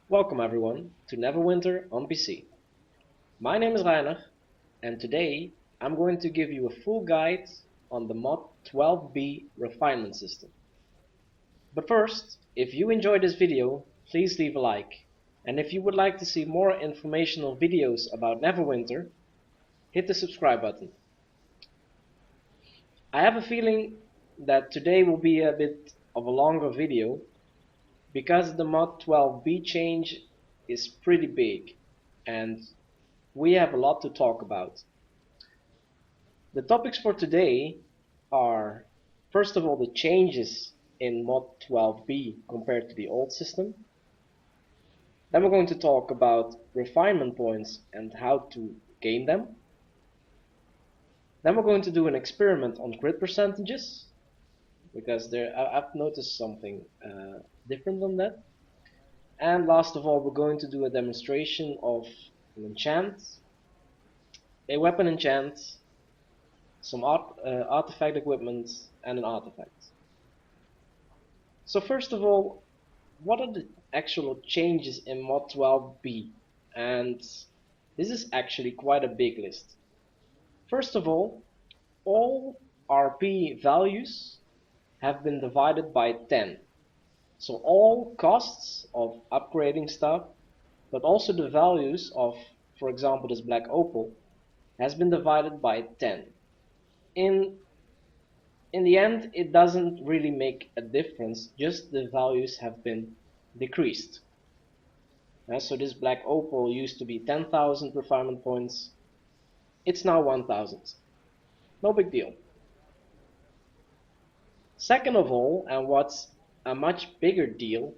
Welcome everyone to Neverwinter on PC. My name is Rainer, and today I'm going to give you a full guide on the mod 12b refinement system. But first, if you enjoyed this video, please leave a like. And if you would like to see more informational videos about Neverwinter, hit the subscribe button. I have a feeling that today will be a bit of a longer video because the mod 12b change is pretty big and we have a lot to talk about. The topics for today are, first of all, the changes in mod 12b compared to the old system. Then we're going to talk about refinement points and how to gain them. Then we're going to do an experiment on crit percentages, because I've noticed something different on that. And last of all, we're going to do a demonstration of an enchant, a weapon enchant, some artifact equipment, and an artifact. So first of all, what are the actual changes in mod 12b? And this is actually quite a big list. First of all RP values have been divided by 10. So all costs of upgrading stuff, but also the values of, for example, this black opal, has been divided by 10. In the end, it doesn't really make a difference, just the values have been decreased. So this black opal used to be 10,000 refinement points, it's now 1,000. No big deal. Second of all, and what's a much bigger deal,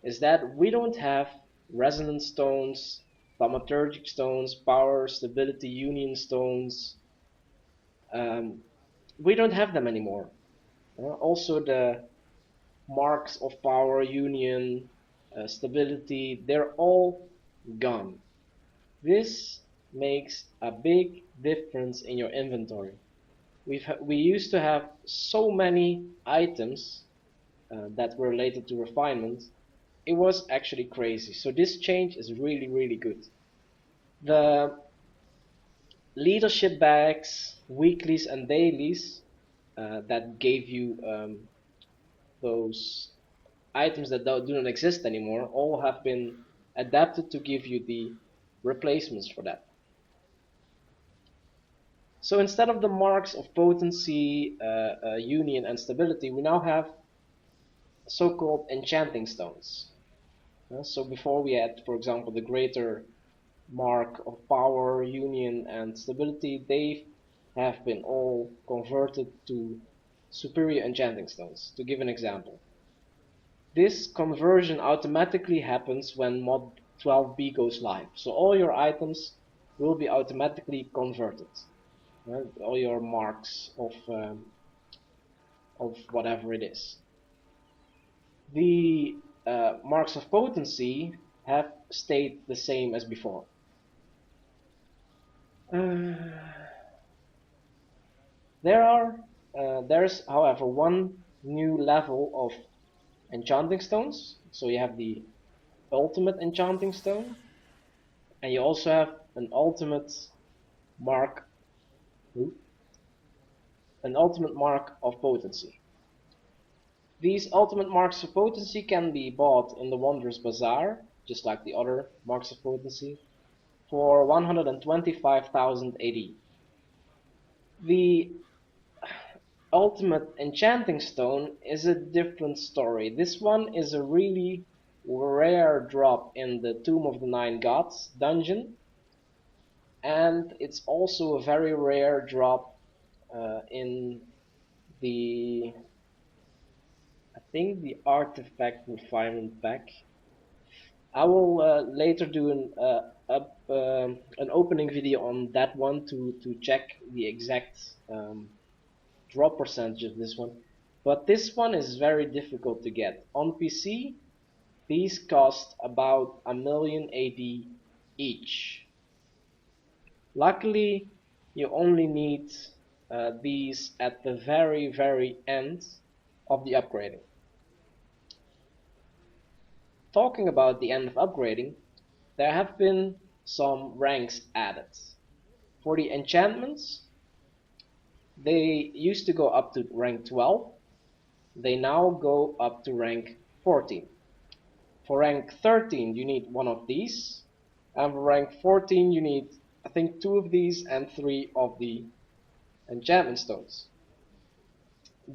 is that we don't have resonance stones, thaumaturgic stones, power, stability, union stones. We don't have them anymore. Also the marks of power, union, stability, they're all gone. This makes a big difference in your inventory. We used to have so many items that were related to refinement. It was actually crazy. So this change is really good. The leadership bags, weeklies and dailies that gave you those items that do not exist anymore all have been adapted to give you the replacements for that. So instead of the marks of potency, union and stability, we now have so-called enchanting stones. So before we had, for example, the greater mark of power, union and stability, they have been all converted to superior enchanting stones. To give an example, this conversion automatically happens when mod 12b goes live. So all your items will be automatically converted. All your marks of whatever it is. The marks of potency have stayed the same as before. There's however one new level of enchanting stones. So you have the ultimate enchanting stone, and you also have an ultimate mark of potency. These ultimate marks of potency can be bought in the Wondrous Bazaar, just like the other marks of potency, for 125,000 AD. The ultimate enchanting stone is a different story. This one is a really rare drop in the Tomb of the Nine Gods dungeon, and it's also a very rare drop in the, I think, the artifact refinement pack. I will later do an opening video on that one to check the exact drop percentage of this one. But this one is very difficult to get. On PC, these cost about 1,000,000 AD each. Luckily, you only need these at the very, very end of the upgrading. talking about the end of upgrading, there have been some ranks added. For the enchantments, they used to go up to rank 12. They now go up to rank 14. For rank 13, you need one of these. And for rank 14, you need, I think, 2 of these and 3 of the enchantment stones.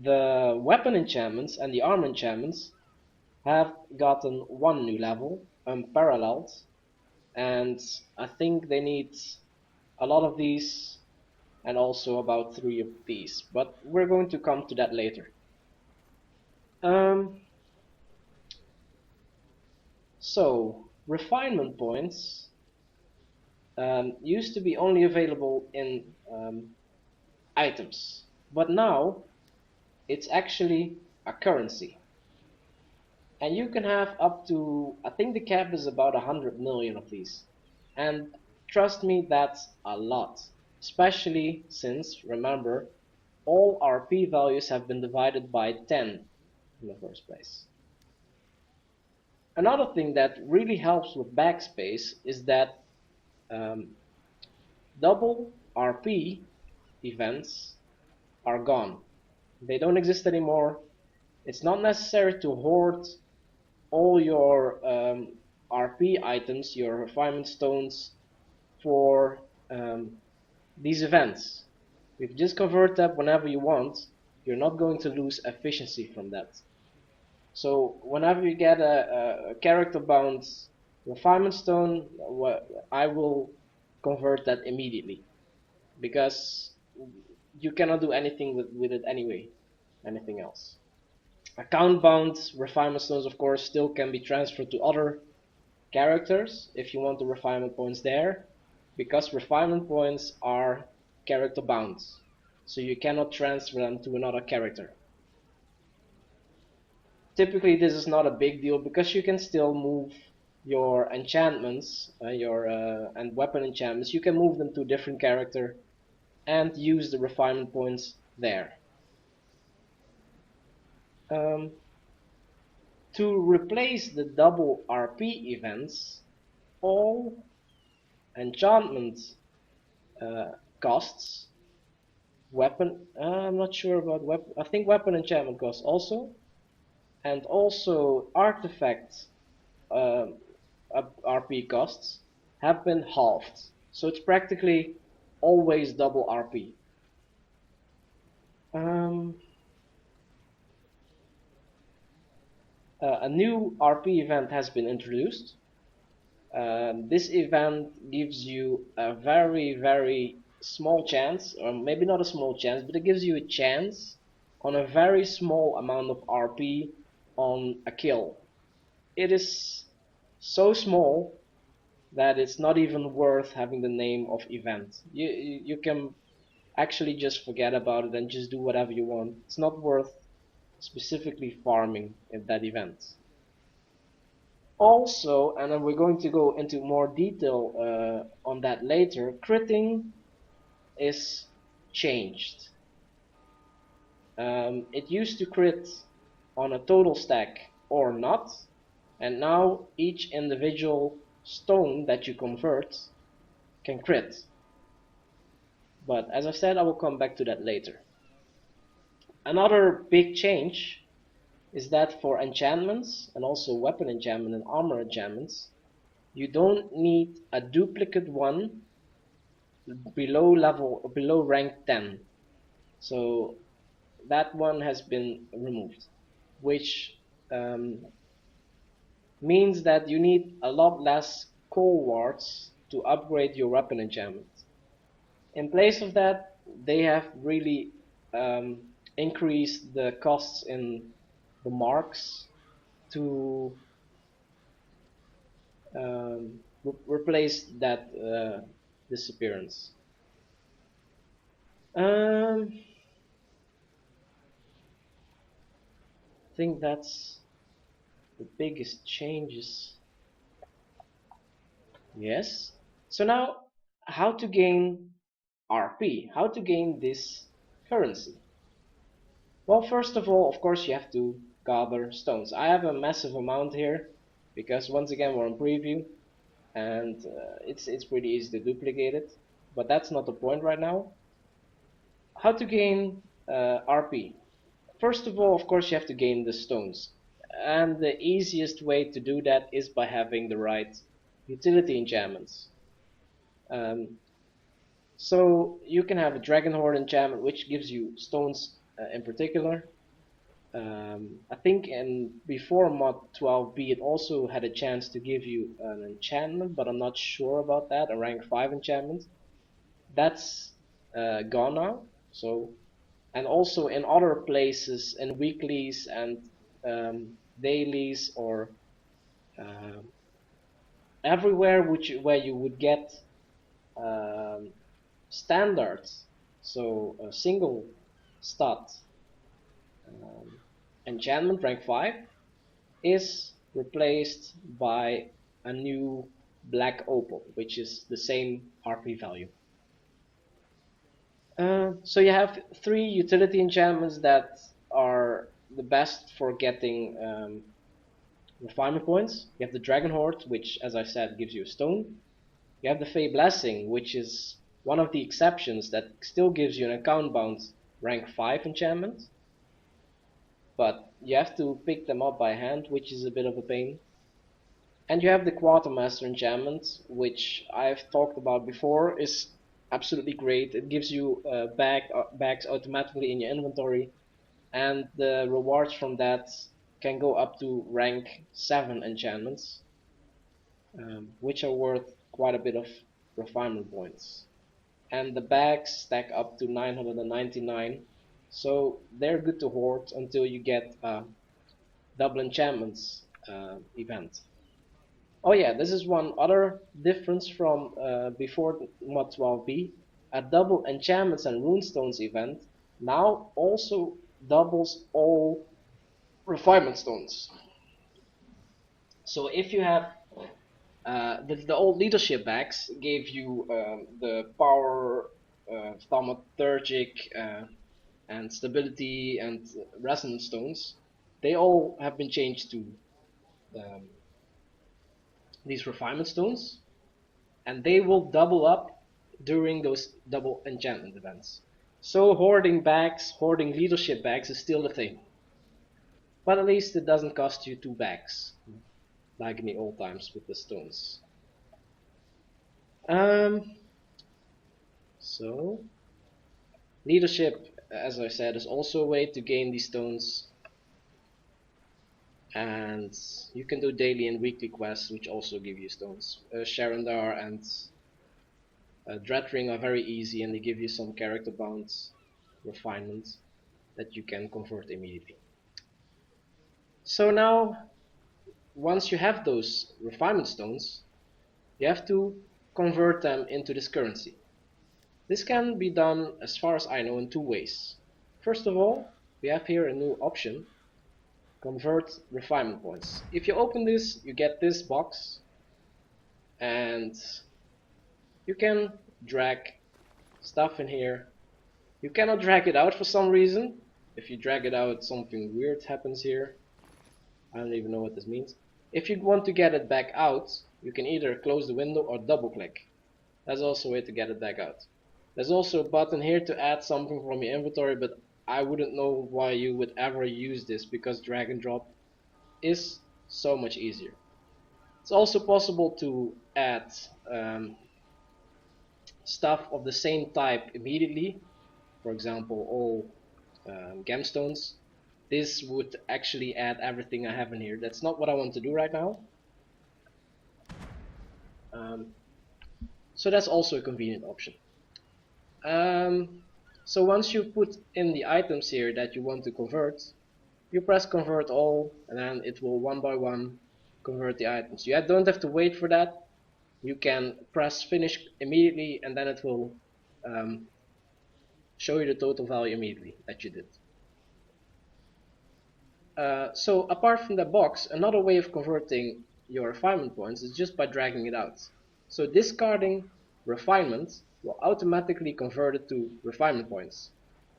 The weapon enchantments and the armor enchantments have gotten 1 new level, unparalleled. And I think they need a lot of these and also about 3 of these. But we're going to come to that later. So, refinement points used to be only available in items, but now it's actually a currency. And you can have up to, I think the cap is about 100 million of these. And trust me, that's a lot. Especially since, remember, all RP values have been divided by 10 in the first place. Another thing that really helps with backspace is that double RP events are gone. They don't exist anymore. It's not necessary to hoard all your RP items, your refinement stones, for these events. If you just convert that whenever you want, you're not going to lose efficiency from that. So whenever you get a character bound refinement stone, I will convert that immediately, because you cannot do anything with it anyway, anything else. Account bound refinement stones, of course, still can be transferred to other characters if you want the refinement points there, because refinement points are character bound, so you cannot transfer them to another character. Typically this is not a big deal because you can still move your enchantments, and weapon enchantments, you can move them to a different character and use the refinement points there. To replace the double RP events, all enchantment costs, weapon, I'm not sure about weapon, I think weapon enchantment costs also, and also artifact RP costs have been halved. So it's practically always double RP. A new RP event has been introduced. This event gives you a very small chance, or maybe not a small chance, but it gives you a chance on a very small amount of RP on a kill. It is so small that it's not even worth having the name of event. You can actually just forget about it and just do whatever you want. It's not worth specifically farming in that event. Also, and then we're going to go into more detail on that later, critting is changed. It used to crit on a total stack or not, and now each individual stone that you convert can crit. But as I said, I will come back to that later. Another big change is that for enchantments, and also weapon enchantment and armor enchantments, you don't need a duplicate one below rank 10. So that one has been removed, which means that you need a lot less coal wards to upgrade your weapon enchantment. In place of that, they have really increased the costs in the marks to replace that disappearance. I think that's the biggest changes. Yes. So now, how to gain RP? How to gain this currency? Well, first of all, of course, you have to gather stones. I have a massive amount here because once again we're on preview, and it's pretty easy to duplicate it. But that's not the point right now. How to gain RP? First of all, of course, you have to gain the stones, and the easiest way to do that is by having the right utility enchantments. Um, so you can have a Dragon Horde enchantment, which gives you stones in particular. I think before mod 12b it also had a chance to give you an enchantment, but I'm not sure about that, a rank 5 enchantment. That's gone now. So, and also in other places, in weeklies and dailies, or uh, everywhere where you would get um, standards, so a single stat um, enchantment rank 5 is replaced by a new black opal, which is the same RP value. So you have 3 utility enchantments that are the best for getting refinement points. You have the Dragon Horde, which, as I said, gives you a stone. You have the Fey Blessing, which is one of the exceptions that still gives you an account bound rank 5 enchantment, but you have to pick them up by hand, which is a bit of a pain. And you have the Quartermaster enchantment, which I've talked about before, is absolutely great. It gives you bags automatically in your inventory, and the rewards from that can go up to rank 7 enchantments, which are worth quite a bit of refinement points. And the bags stack up to 999, so they're good to hoard until you get a double enchantments event. Oh yeah, this is one other difference from before mod 12b. A double enchantments and runestones event now also doubles all refinement stones. So if you have the old leadership bags gave you the power, thaumaturgic, and stability and resonance stones, they all have been changed to um, these refinement stones, and they will double up during those double enchantment events. So hoarding bags, hoarding leadership bags is still a thing, but at least it doesn't cost you 2 bags like in the old times with the stones. Um, so leadership, as I said, is also a way to gain these stones, and you can do daily and weekly quests which also give you stones. Sharandar and Dreadring are very easy, and they give you some character bound refinement that you can convert immediately. So now, once you have those refinement stones, you have to convert them into this currency. This can be done, as far as I know, in 2 ways. First of all, we have here a new option, convert refinement points. If you open this, you get this box, and you can drag stuff in here. You cannot drag it out for some reason. If you drag it out, something weird happens here. I don't even know what this means. If you want to get it back out, you can either close the window or double click. That's also a way to get it back out. There's also a button here to add something from your inventory, but I wouldn't know why you would ever use this, because drag and drop is so much easier. It's also possible to add stuff of the same type immediately. For example, all gemstones. This would actually add everything I have in here. That's not what I want to do right now. So that's also a convenient option. So once you put in the items here that you want to convert, you press convert all, and then it will one by one convert the items. You don't have to wait for that. You can press finish immediately, and then it will show you the total value immediately that you did. So apart from the box, another way of converting your refinement points is just by dragging it out. So discarding refinement will automatically convert it to refinement points,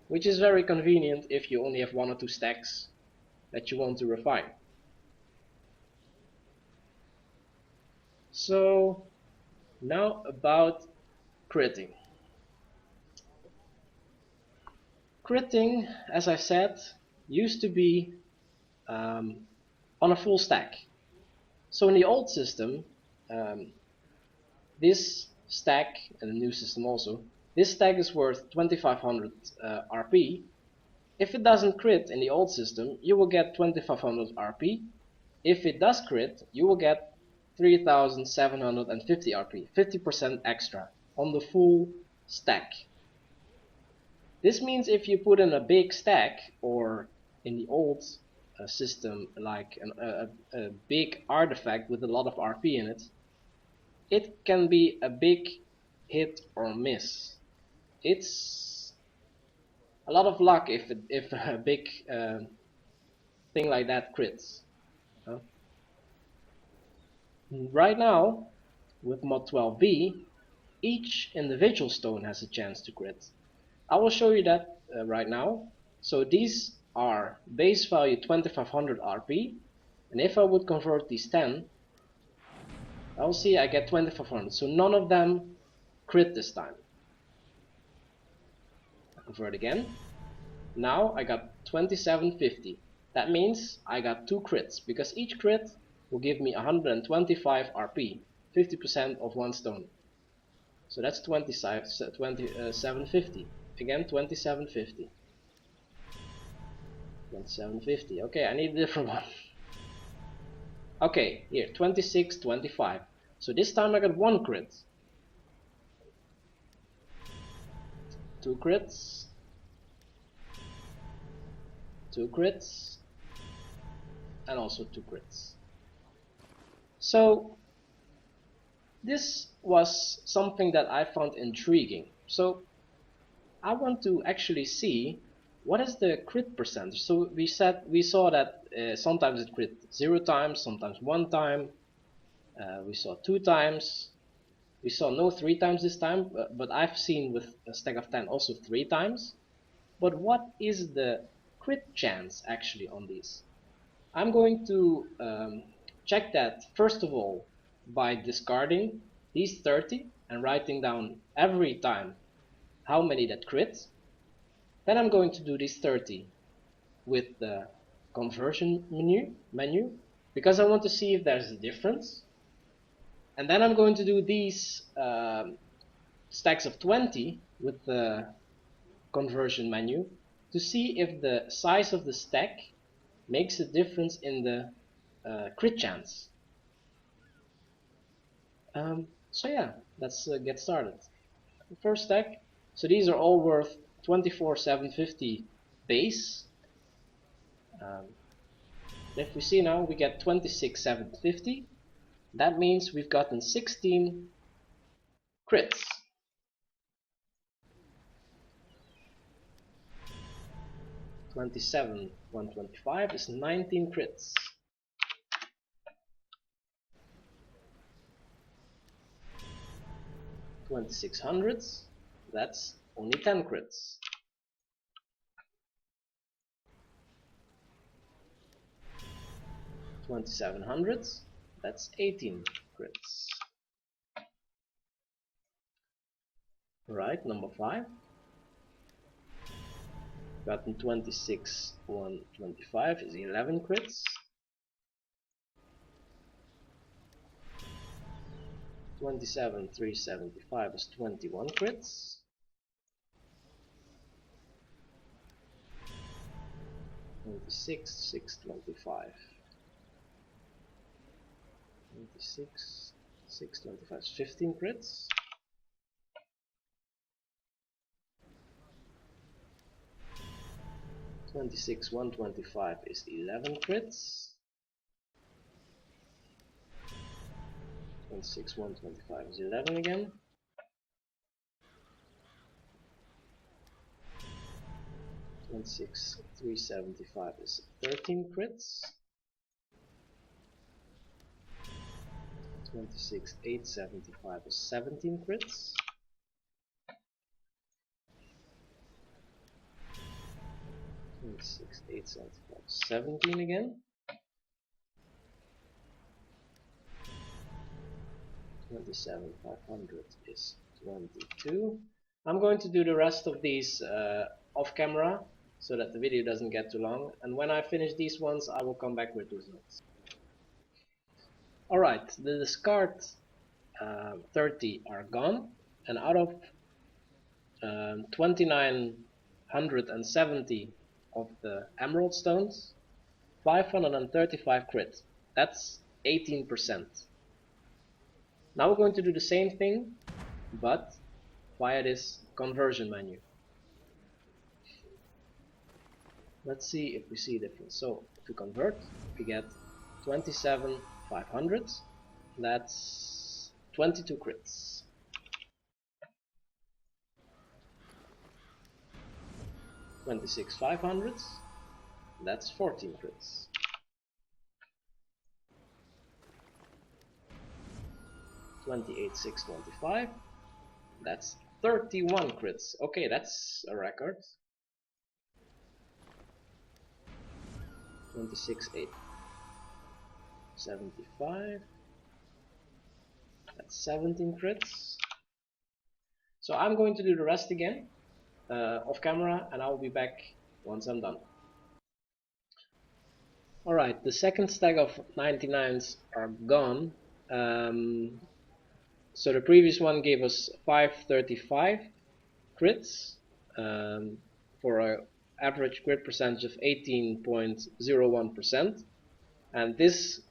which is very convenient if you only have 1 or 2 stacks that you want to refine. So now about critting. Critting, as I said, used to be on a full stack. So in the old system, um, this stack, and the new system also, this stack is worth 2500 RP. If it doesn't crit in the old system, you will get 2500 RP. If it does crit, you will get 3750 RP, 50% extra on the full stack. This means if you put in a big stack, or in the old system like a big artifact with a lot of RP in it, it can be a big hit or miss. It's a lot of luck if a big thing like that crits. Right now, with mod 12b, each individual stone has a chance to crit. I will show you that right now. So these are base value 2500 RP, and if I would convert these 10, I'll see I get 2500. So none of them crit this time. I convert again. Now I got 2750. That means I got 2 crits, because each crit will give me 125 RP, 50% of one stone. So that's 2750. Again, 2750. 2750. Okay, I need a different one. Okay, here, 2625. So this time I got 1 crit. 2 crits. 2 crits. And also 2 crits. So this was something that I found intriguing. So I want to actually see what is the crit percentage. So we saw that sometimes it crit 0 times, sometimes 1 time. We saw 2 times. We saw no 3 times this time, but I've seen with a stack of 10 also 3 times. But what is the crit chance actually on these? I'm going to check that first of all by discarding these 30 and writing down every time how many that crit. Then I'm going to do these 30 with the conversion menu because I want to see if there's a difference. And then I'm going to do these stacks of 20 with the conversion menu to see if the size of the stack makes a difference in the crit chance. So yeah, let's get started. The first stack, so these are all worth 24,750 base. If we see now, we get 26,750. That means we've gotten 16 crits. (27 125) is 19 crits. 2600s, that's only 10 crits. 2700s, that's 18 crits. Right, number 5. Gotten 26 125 is 11 crits. 27 375 is 21 crits. 26 625. 26 625 is 15 crits. 26 125 is 11 crits. 26 125 is 11 again. 26 375 is 13 crits. 26 875 is 17 crits. 26 875 is 17 again. 27,500 is 22. I'm going to do the rest of these off camera so that the video doesn't get too long, and when I finish these ones I will come back with results. Alright, the discard 30 are gone, and out of 2970 of the emerald stones, 535 crit. That's 18%. Now we're going to do the same thing, but via this conversion menu. Let's see if we see a difference. So to convert, we get 27,500. That's 22 crits. 26,500. That's 14 crits. 28,625. That's 31 crits. Okay, that's a record. 26,875. That's 17 crits. So I'm going to do the rest again off camera, and I'll be back once I'm done. Alright, the second stack of 99s are gone. So the previous one gave us 535 crits for an average crit percentage of 18.01%, and this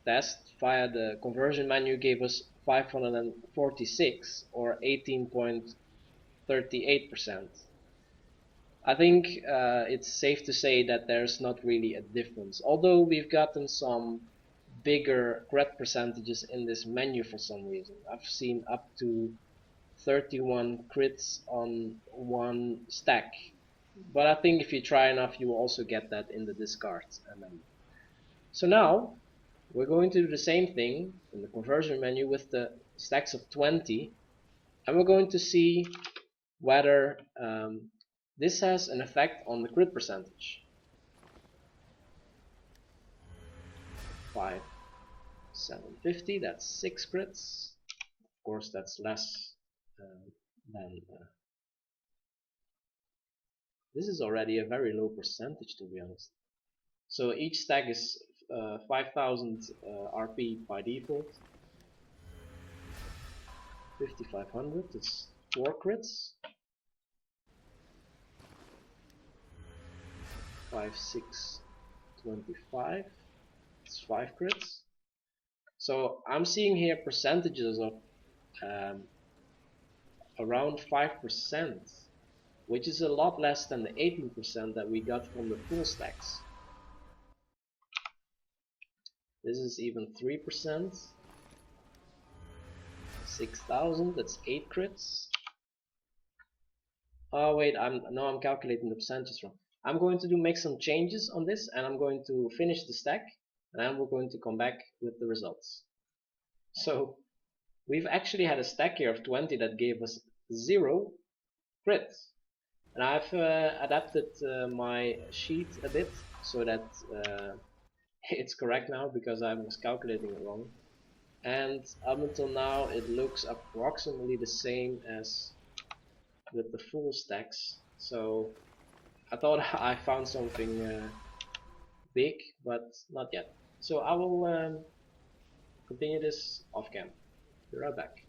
test via the conversion menu gave us 546 or 18.38%. I think it's safe to say that there's not really a difference, although we've gotten some bigger crit percentages in this menu for some reason. I've seen up to 31 crits on one stack, but I think if you try enough you will also get that in the discards. So now we're going to do the same thing in the conversion menu with the stacks of 20, and we're going to see whether this has an effect on the crit percentage. 5,750, that's 6 crits. Of course that's less than this is already a very low percentage, to be honest. So each stack is 5,000 RP by default. 5,500, it's 4 crits. 5,625, it's 5 crits. So I'm seeing here percentages of around 5%, which is a lot less than the 18% that we got from the full stacks. This is even 3%. 6,000, that's 8 crits. Oh wait, I'm calculating the percentages wrong. I'm going to make some changes on this, and I'm going to finish the stack, and then we're going to come back with the results. So we've actually had a stack here of 20 that gave us 0 crits, and I've adapted my sheet a bit so that it's correct now, because I was calculating it wrong, and up until now it looks approximately the same as with the full stacks. So I thought I found something big, but not yet. So I will continue this off cam. Be right back.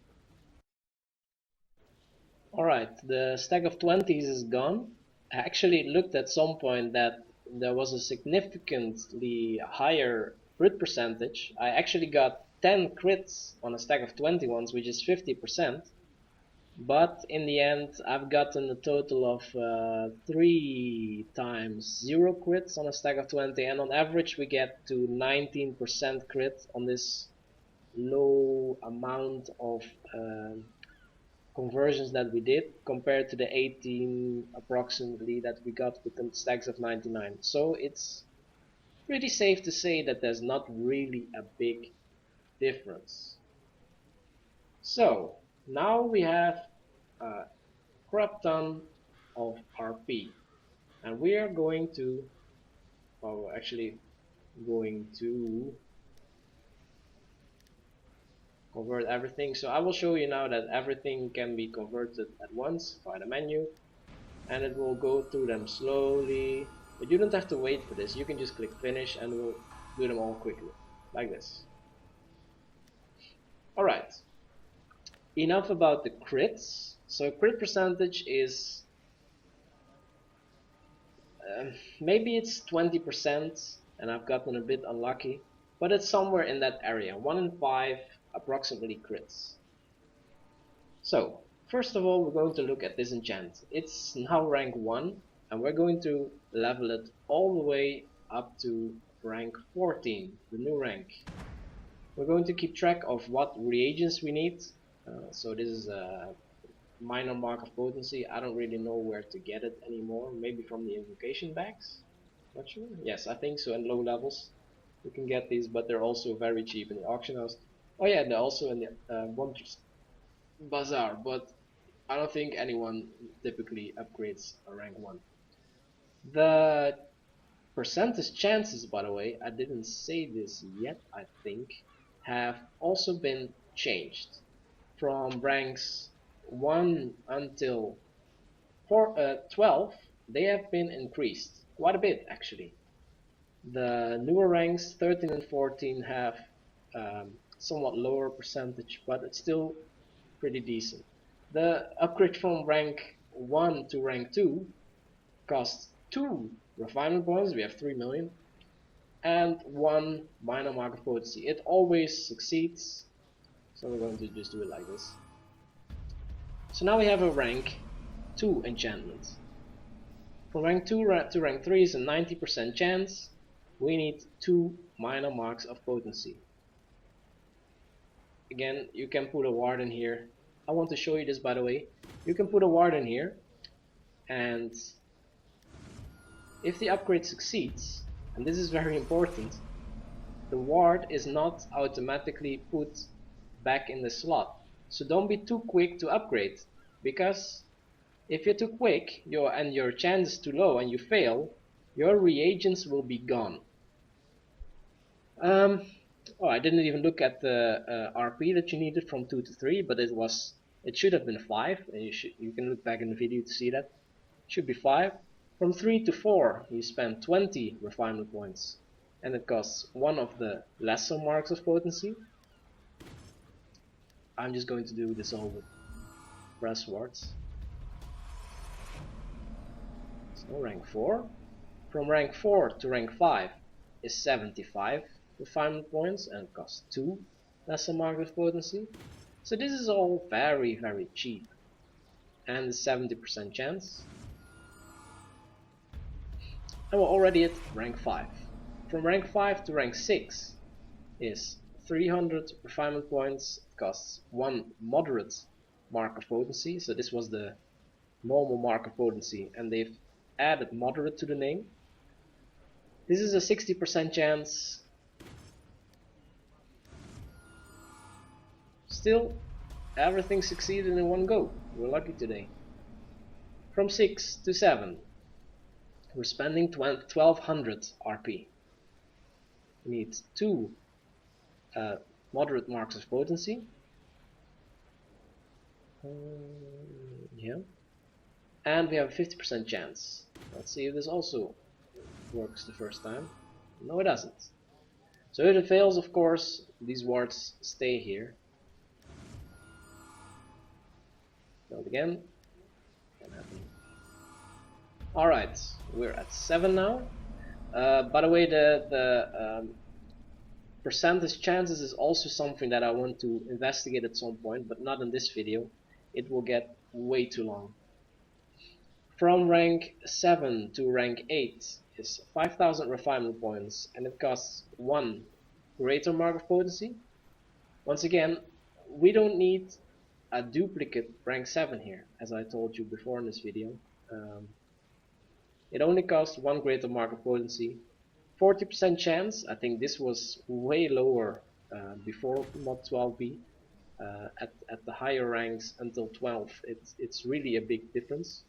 Alright, the stack of 20s is gone. I actually looked at some point that there was a significantly higher crit percentage. I actually got 10 crits on a stack of 21s, which is 50%. But in the end I've gotten a total of 3 times 0 crits on a stack of 20, and on average we get to 19% crit on this low amount of conversions that we did, compared to the 18 approximately that we got with the stacks of 99. So it's pretty safe to say that there's not really a big difference. So now we have a crap ton of RP, and we are going to, well, actually going to convert everything. So I will show you now that everything can be converted at once via the menu, and it will go through them slowly. But you don't have to wait for this. You can just click finish and we'll do them all quickly, like this. Alright, enough about the crits. So crit percentage is maybe it's 20%, and I've gotten a bit unlucky, but it's somewhere in that area. 1 in 5 approximately crits. So first of all, we're going to look at this enchant. It's now rank 1, and we're going to level it all the way up to rank 14, the new rank. We're going to keep track of what reagents we need. So this is a minor mark of potency. I don't really know where to get it anymore. Maybe from the invocation bags? Not sure. Yes, I think so. In low levels you can get these, but they're also very cheap in the auction house. Oh yeah, they're also in the Wondrous Bazaar, but I don't think anyone typically upgrades a rank 1. The percentage chances, by the way, I didn't say this yet, I think, have also been changed. From ranks 1 until 12, they have been increased quite a bit actually. The newer ranks 13 and 14 have somewhat lower percentage, but it's still pretty decent. The upgrade from rank 1 to rank 2 costs 2 refinement points, we have 3 million, and 1 minor mark of potency. It always succeeds, so we're going to just do it like this. So now we have a rank 2 enchantment. From rank 2 to rank 3 is a 90% chance. We need 2 minor marks of potency. Again, you can put a ward in here. I want to show you this, by the way. You can put a ward in here, and if the upgrade succeeds, and this is very important, the ward is not automatically put back in the slot. So don't be too quick to upgrade, because if you're too quick and your chance is too low and you fail, your reagents will be gone. Oh, I didn't even look at the RP that you needed from 2 to 3, but it should have been 5. And you can look back in the video to see that. It should be 5. From 3 to 4, you spend 20 refinement points, and it costs 1 of the lesser marks of potency. I'm just going to do this all with brass wards. So rank 4. From rank 4 to rank 5 is 75 refinement points and costs 2 lesser marks of potency. So this is all very cheap, and 70% chance. And we're already at rank 5. From rank 5 to rank 6 is 300 refinement points. It costs 1 moderate mark of potency. So this was the normal mark of potency, and they've added moderate to the name. This is a 60% chance. Still, everything succeeded in one go. We're lucky today. From 6 to 7, we're spending 1200 RP. We need 2 moderate marks of potency. Yeah. And we have a 50% chance. Let's see if this also works the first time. No, it doesn't. So if it fails, of course, these wards stay here. Failed again. Can't happen. Alright, we're at 7 now. By the way, the percentage chances is also something that I want to investigate at some point, but not in this video. It will get way too long. From rank 7 to rank 8 is 5000 refinement points, and it costs 1 greater mark of potency. Once again, we don't need a duplicate rank 7 here, as I told you before in this video. It only costs 1 greater mark of potency. 40% chance. I think this was way lower before mod 12b. At the higher ranks until 12, it's really a big difference.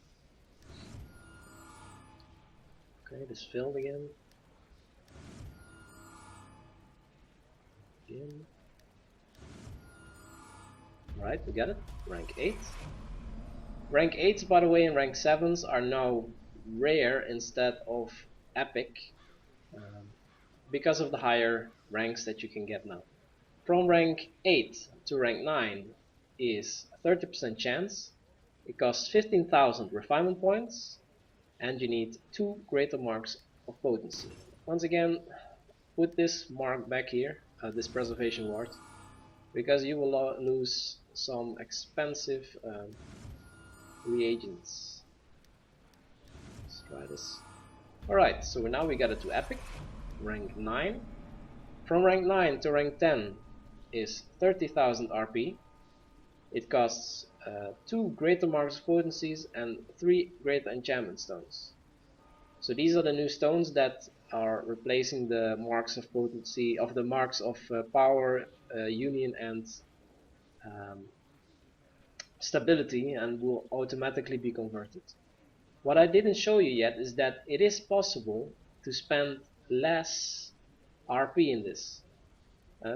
Okay, this failed again. Right, we got it. Rank 8. Rank 8s, by the way, and rank 7s are now rare instead of epic, um, because of the higher ranks that you can get now. From rank 8 to rank 9 is a 30% chance. It costs 15,000 refinement points, and you need 2 greater marks of potency. Once again, put this mark back here, this preservation ward, because you will lose some expensive reagents. Let's try this. Alright, so now we got it to epic, rank 9. From rank 9 to rank 10 is 30,000 RP. It costs 2 greater marks of potencies and 3 greater enchantment stones. So these are the new stones that are replacing the marks of potency, of the marks of power, union, and stability, and will automatically be converted. What I didn't show you yet is that it is possible to spend less RP in this.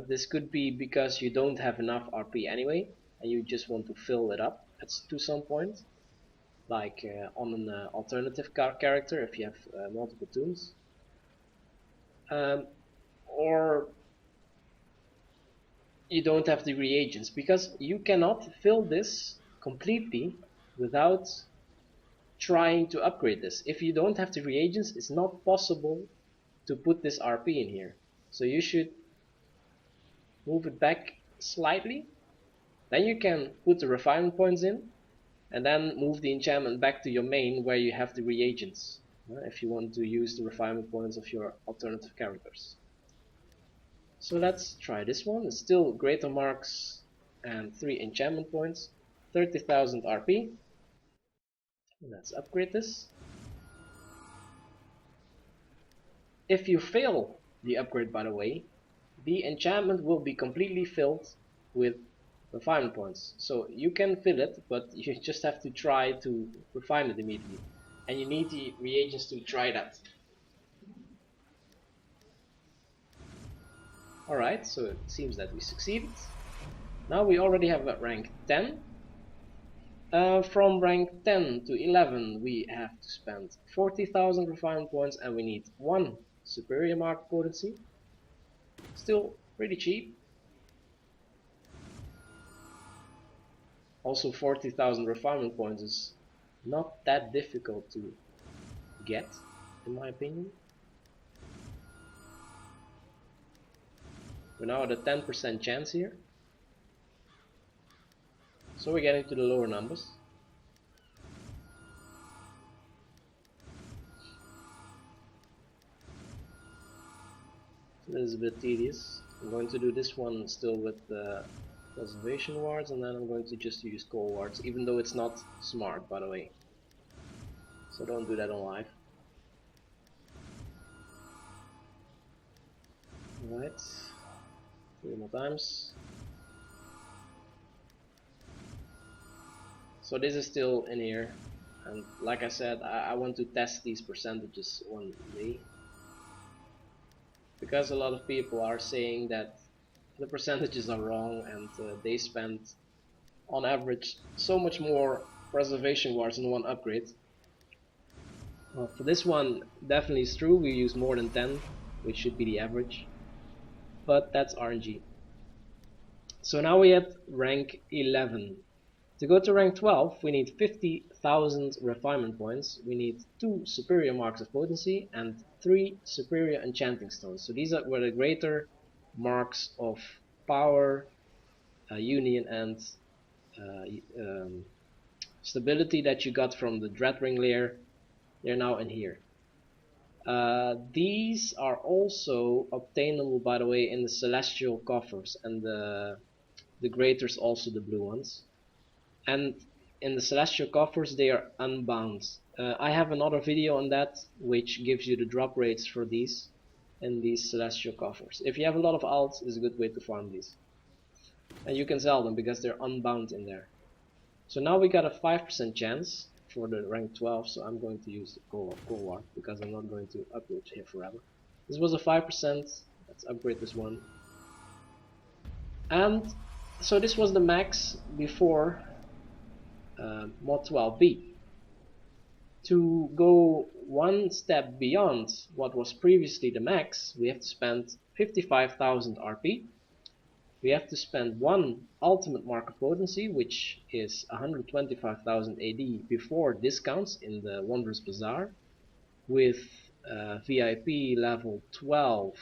This could be because you don't have enough RP anyway, and you just want to fill it up to some point, like on an alternative character if you have multiple tombs. Or you don't have the reagents, because you cannot fill this completely without trying to upgrade this. If you don't have the reagents, it's not possible to put this RP in here. So you should move it back slightly, then you can put the refinement points in, and then move the enchantment back to your main where you have the reagents, if you want to use the refinement points of your alternative characters. So let's try this one. It's still greater marks and 3 enchantment points, 30,000 RP. Let's upgrade this. If you fail the upgrade, by the way, the enchantment will be completely filled with refinement points. So you can fill it, but you just have to try to refine it immediately. And you need the reagents to try that. Alright, so it seems that we succeeded. Now we already have a rank 10. From rank 10 to 11 we have to spend 40,000 refinement points, and we need 1 superior mark potency. Still pretty cheap. Also 40,000 refinement points is not that difficult to get, in my opinion. We're now at a 10% chance here. So we're getting to the lower numbers. So this is a bit tedious. I'm going to do this one still with the preservation wards, and then I'm going to just use core wards, even though it's not smart, by the way. So don't do that on live. Alright, 3 more times. So this is still in here, and like I said, I want to test these percentages one day, because a lot of people are saying that the percentages are wrong, and they spend on average so much more preservation wards in one upgrade. For this one, definitely is true, we use more than 10, which should be the average, but that's RNG. So now we have rank 11. To go to rank 12 we need 50,000 refinement points, we need 2 superior marks of potency and 3 superior enchanting stones. So these were the greater marks of power, union, and stability that you got from the Dreadring layer. They're now in here. These are also obtainable, by the way, in the celestial coffers, and the greaters also, the blue ones. And in the celestial coffers they are unbound. I have another video on that which gives you the drop rates for these in these celestial coffers. If you have a lot of alts, it's a good way to farm these, and you can sell them because they're unbound in there. So now we got a 5% chance for the rank 12, so I'm going to use the core ward because I'm not going to upgrade here forever. This was a 5%. Let's upgrade this one, and So this was the max before mod 12b. To go one step beyond what was previously the max, we have to spend 55,000 RP. We have to spend one ultimate mark of potency, which is 125,000 AD before discounts in the Wondrous Bazaar, with VIP level 12.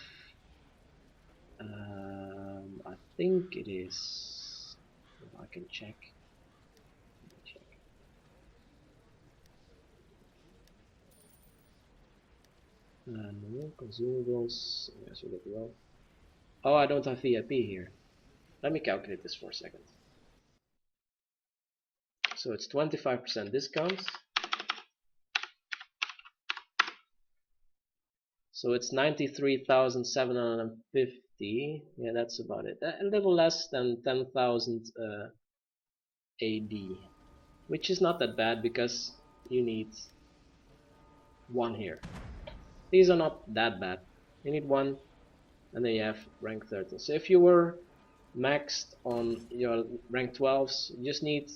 I think it is. I can check. No consumables. Yes, we got well. Oh, I don't have VIP here. Let me calculate this for a second. So it's 25% discounts. So it's 93,750. Yeah, that's about it. A little less than 10,000 AD, which is not that bad because you need one here. These are not that bad. You need one, and then you have rank 13. So if you were maxed on your rank 12s, you just need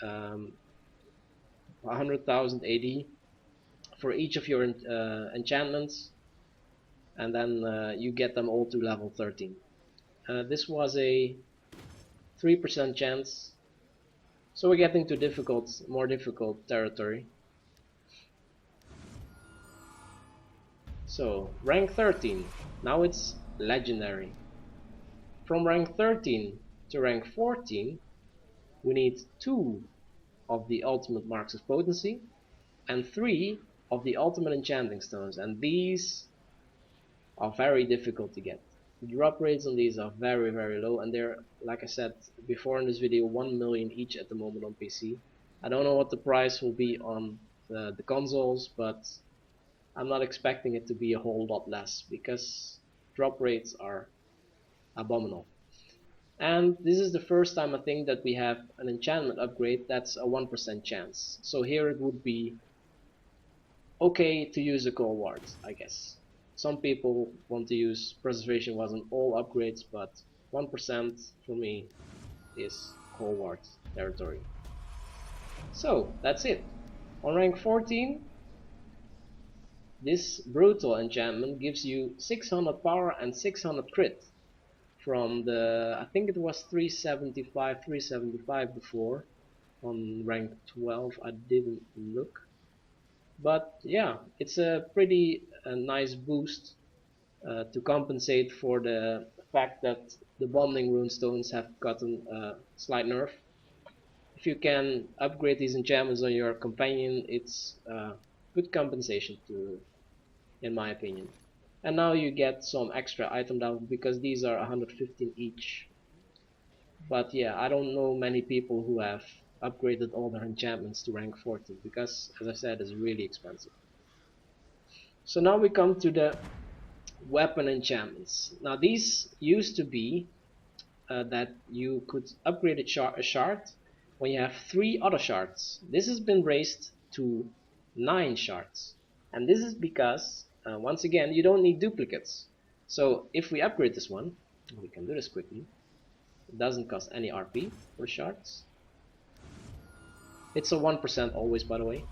100,000 AD for each of your enchantments, and then you get them all to level 13. This was a 3% chance, so we're getting to more difficult territory. So rank 13, now it's legendary. From rank 13 to rank 14, we need 2 of the ultimate marks of potency and 3 of the ultimate enchanting stones, and these are very difficult to get. The drop rates on these are very low, and they're, like I said before in this video, 1 million each at the moment on PC. I don't know what the price will be on the consoles, but I'm not expecting it to be a whole lot less because drop rates are abominable. And this is the first time I think that we have an enchantment upgrade that's a 1% chance. So here it would be okay to use the core wards, I guess. Some people want to use preservation was on all upgrades, but 1% for me is core wards territory. So that's it. On rank 14, this brutal enchantment gives you 600 power and 600 crit from the, I think it was 375 before. On rank 12 I didn't look, but yeah, it's a pretty nice boost to compensate for the fact that the bonding runestones have gotten a slight nerf. If you can upgrade these enchantments on your companion, it's good compensation to, in my opinion. And now you get some extra item down because these are 115 each. But yeah, I don't know many people who have upgraded all their enchantments to rank 14 because, as I said, it's really expensive. So now we come to the weapon enchantments. Now these used to be that you could upgrade a shard when you have 3 other shards. This has been raised to 9 shards, and this is because once again you don't need duplicates. So if we upgrade this one, we can do this quickly. It doesn't cost any RP for shards. It's a 1% always, by the way.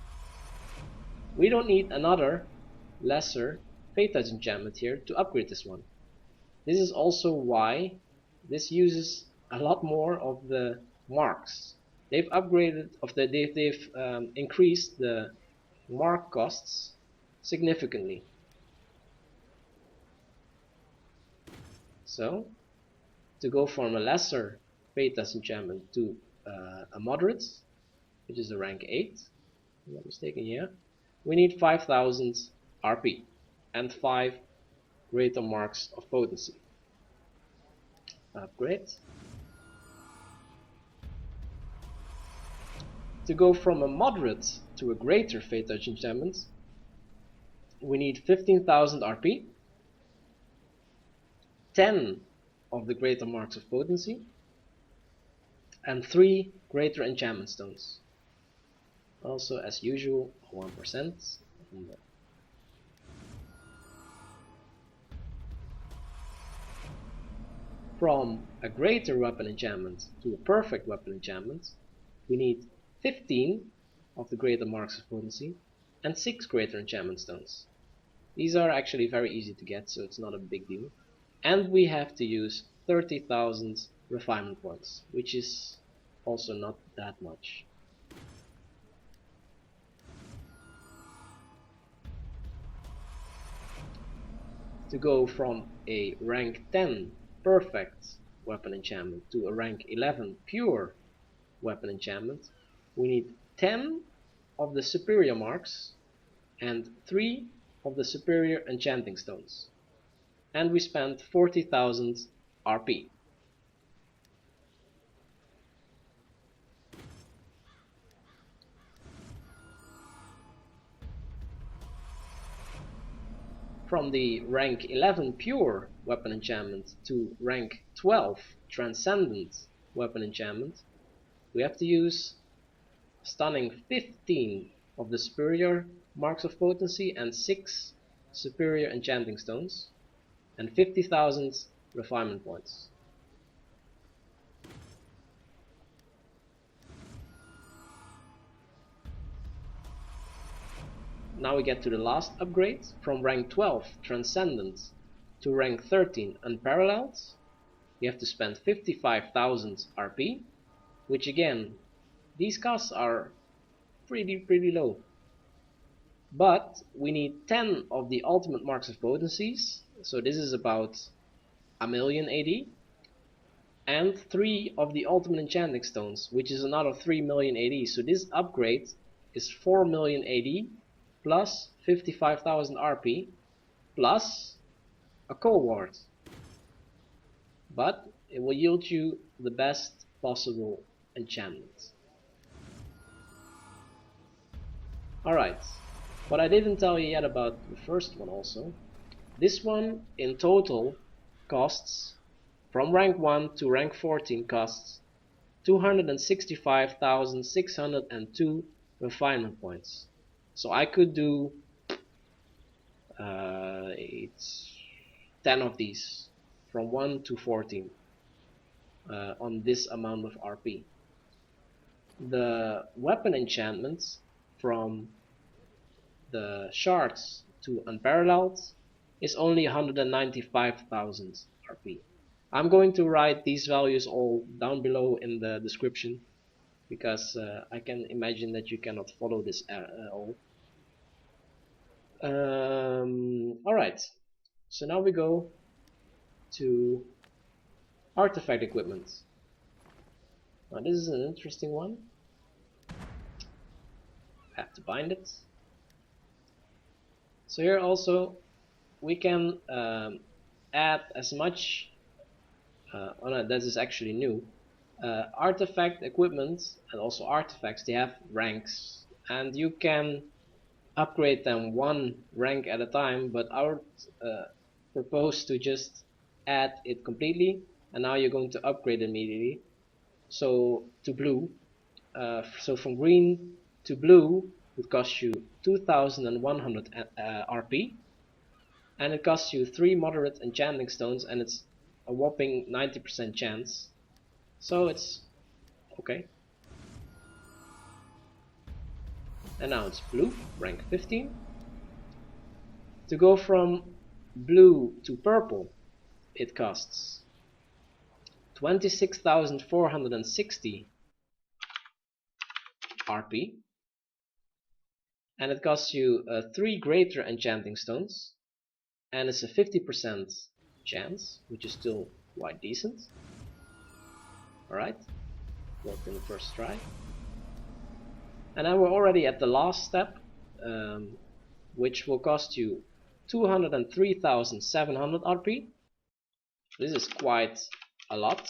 We don't need another lesser Fate Touch enchantment here to upgrade this one. This is also why this uses a lot more of the marks. They've upgraded they've increased the mark costs significantly. So to go from a lesser Fate Touch enchantment to a moderate, which is a rank 8, if I'm not mistaken, yeah, we need 5,000 RP and 5 greater marks of potency. Upgrade. To go from a moderate to a greater Fate Touch enchantment, we need 15,000 RP, 10 of the greater marks of potency, and 3 greater enchantment stones. Also, as usual, 1%. from a greater weapon enchantment to a perfect weapon enchantment, we need 15 of the greater marks of potency and 6 greater enchantment stones. These are actually very easy to get, so it's not a big deal. And we have to use 30,000 refinement points, which is also not that much. To go from a rank 10 perfect weapon enchantment to a rank 11 pure weapon enchantment, we need 10 of the superior marks and 3 of the superior enchanting stones. And we spent 40,000 RP. From the rank 11 pure weapon enchantment to rank 12 transcendent weapon enchantment, we have to use a stunning 15 of the superior marks of potency and 6 superior enchanting stones and 50,000 refinement points. Now we get to the last upgrade, from rank 12 Transcendent to rank 13 Unparalleled. We have to spend 55,000 RP, which again, these costs are pretty low. But we need 10 of the ultimate marks of potencies, so this is about a million AD, and 3 of the ultimate enchanting stones, which is another 3 million AD. So this upgrade is 4 million AD plus 55,000 RP plus a cold ward, but it will yield you the best possible enchantment. Alright, what I didn't tell you yet about the first one also, this one in total costs, from rank 1 to rank 14 costs 265,602 refinement points. So I could do 10 of these from 1 to 14 on this amount of RP. The weapon enchantments from the shards to unparalleled is only 195,000 RP. I'm going to write these values all down below in the description, because I can imagine that you cannot follow this all. Alright, so now we go to artifact equipment. Now this is an interesting one. I have to bind it. So here also we can add as much, oh no, that is actually new. Artifact equipment and also artifacts, they have ranks, and you can upgrade them one rank at a time, but I would propose to just add it completely, and now you're going to upgrade immediately. So to blue, so from green to blue it costs you 2,100 RP, and it costs you 3 moderate enchanting stones, and it's a whopping 90% chance, so it's okay. And now it's blue, rank 15. To go from blue to purple, it costs 26,460 RP, and it costs you 3 greater enchanting stones, and it's a 50% chance, which is still quite decent. Alright, worked in the first try. And now we're already at the last step, which will cost you 203,700 RP. This is quite a lot.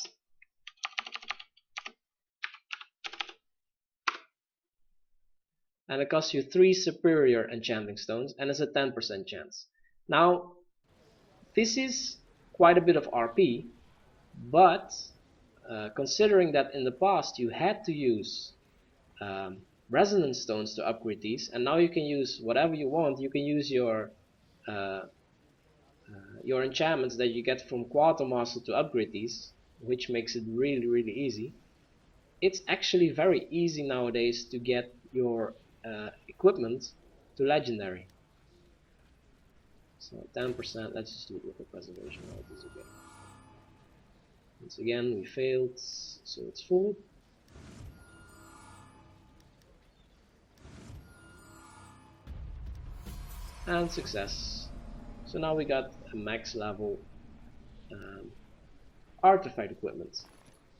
And it costs you 3 superior enchanting stones, and it's a 10% chance. Now, this is quite a bit of RP, but considering that in the past you had to use resonance stones to upgrade these, and now you can use whatever you want. You can use your your enchantments that you get from Quartermaster to upgrade these, which makes it really easy. It's actually very easy nowadays to get your equipment to legendary. So 10%, let's just do it with the preservation, right? This is okay. Once again, we failed, so it's full. And success. So now we got a max level artifact equipment.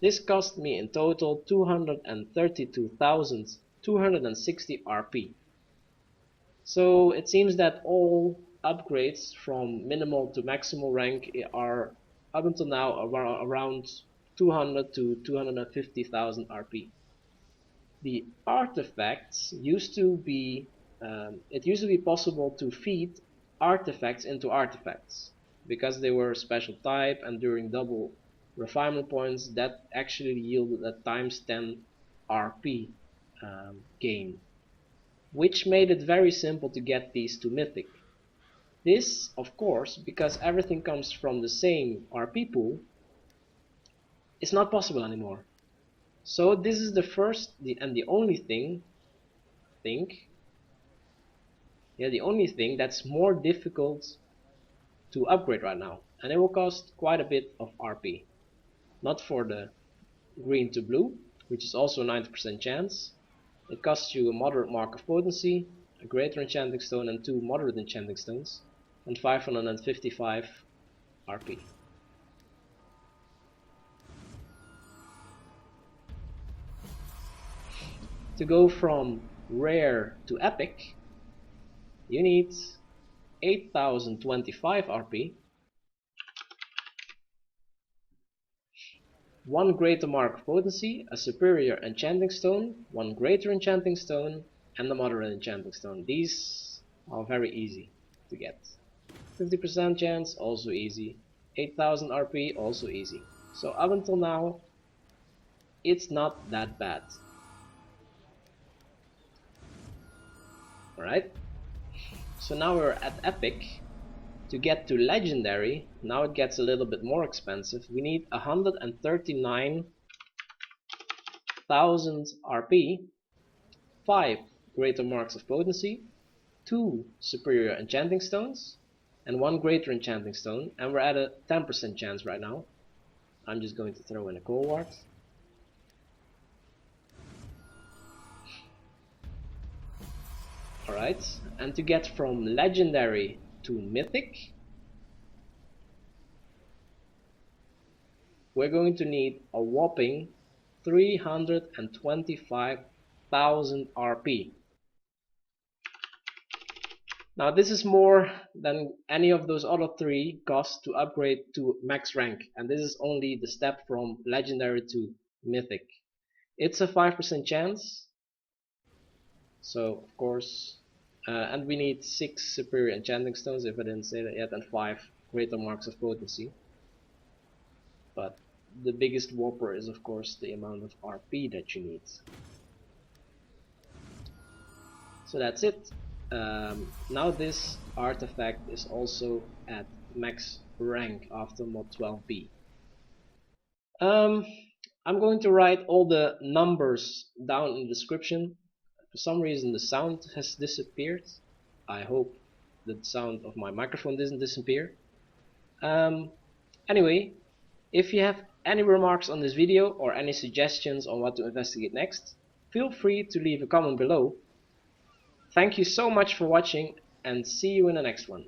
This cost me in total 232,260 RP. So it seems that all upgrades from minimal to maximal rank are up until now around 200 to 250,000 RP. The artifacts used to be it used to be possible to feed artifacts into artifacts because they were special type, and during double refinement points that actually yielded a times 10 RP gain, which made it very simple to get these to mythic. This, of course, because everything comes from the same RP pool, is not possible anymore. So this is the first and the only thing, the only thing that's more difficult to upgrade right now, and it will cost quite a bit of RP. Not for the green to blue, which is also a 90% chance. It costs you a moderate mark of potency, a greater enchanting stone and 2 moderate enchanting stones, and 555 RP. To go from rare to epic, you need 8025 RP, 1 greater mark of potency, a superior enchanting stone, 1 greater enchanting stone, and a moderate enchanting stone. These are very easy to get. 50% chance, also easy. 8000 RP, also easy. So up until now, it's not that bad. Alright, so now we're at epic. To get to legendary, now it gets a little bit more expensive. We need 139,000 RP, 5 greater marks of potency, 2 superior enchanting stones, and 1 greater enchanting stone, and we're at a 10% chance right now. I'm just going to throw in a cold wart. Alright, and to get from legendary to mythic, we're going to need a whopping 325,000 RP. Now this is more than any of those other 3 costs to upgrade to max rank, and this is only the step from legendary to mythic. It's a 5% chance, so of course, and we need 6 superior enchanting stones, if I didn't say that yet, and 5 greater marks of potency. But the biggest whopper is of course the amount of RP that you need. So that's it. Now this artifact is also at max rank after mod 12b. I'm going to write all the numbers down in the description. For some reason the sound has disappeared. I hope the sound of my microphone doesn't disappear. Anyway, if you have any remarks on this video or any suggestions on what to investigate next, feel free to leave a comment below. Thank you so much for watching, and see you in the next one.